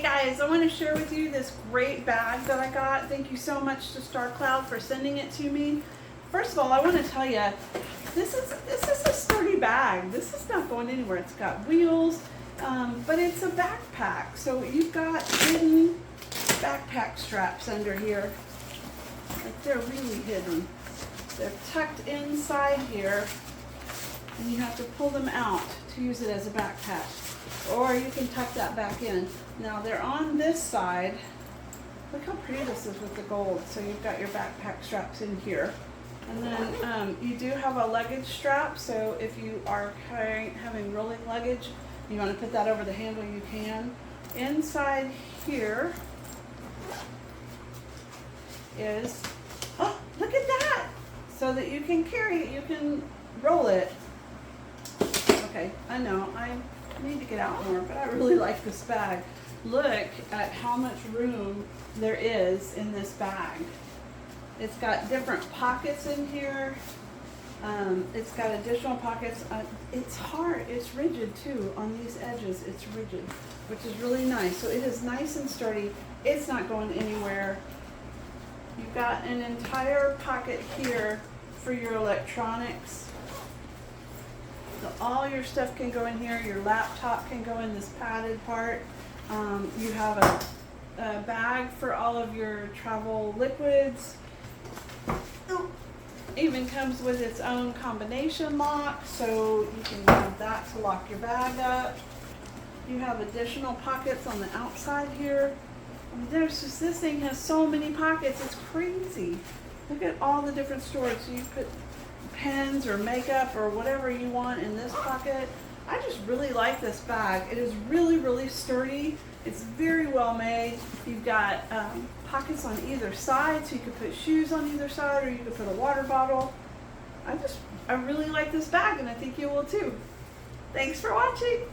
Hey guys, I want to share with you this great bag that I got. Thank you so much to Star Cloud for sending it to me. First of all, I want to tell you, this is a sturdy bag. This is not going anywhere. It's got wheels, but it's a backpack. So you've got hidden backpack straps under here. Like they're really hidden. They're tucked inside here, and you have to pull them out to use it as a backpack. Or you can tuck that back in. Now they're on this side. Look how pretty this is with the gold. So you've got your backpack straps in here. And then you do have a luggage strap, so if you are having rolling luggage, you want to put that over the handle, you can. Inside here is, oh, look at that! So that you can carry it, you can roll it. Okay, I know, I need to get out more, but I really like this bag. Look at how much room there is in this bag. It's got different pockets in here. It's got additional pockets. It's hard, it's rigid too. On these edges, it's rigid, which is really nice. So it is nice and sturdy. It's not going anywhere. You've got an entire pocket here for your electronics. So all your stuff can go in here. Your laptop can go in this padded part. You have a bag for all of your travel liquids. Even comes with its own combination lock, so you can have that to lock your bag up. You have additional pockets on the outside here. There's just, this thing has so many pockets, it's crazy. Look at all the different storage. So you put pens or makeup or whatever you want in this pocket. I just really like this bag. It is really, really sturdy. It's very well made. You've got pockets on either side, so you could put shoes on either side, or you could put a water bottle. I really like this bag, and I think you will too. Thanks for watching.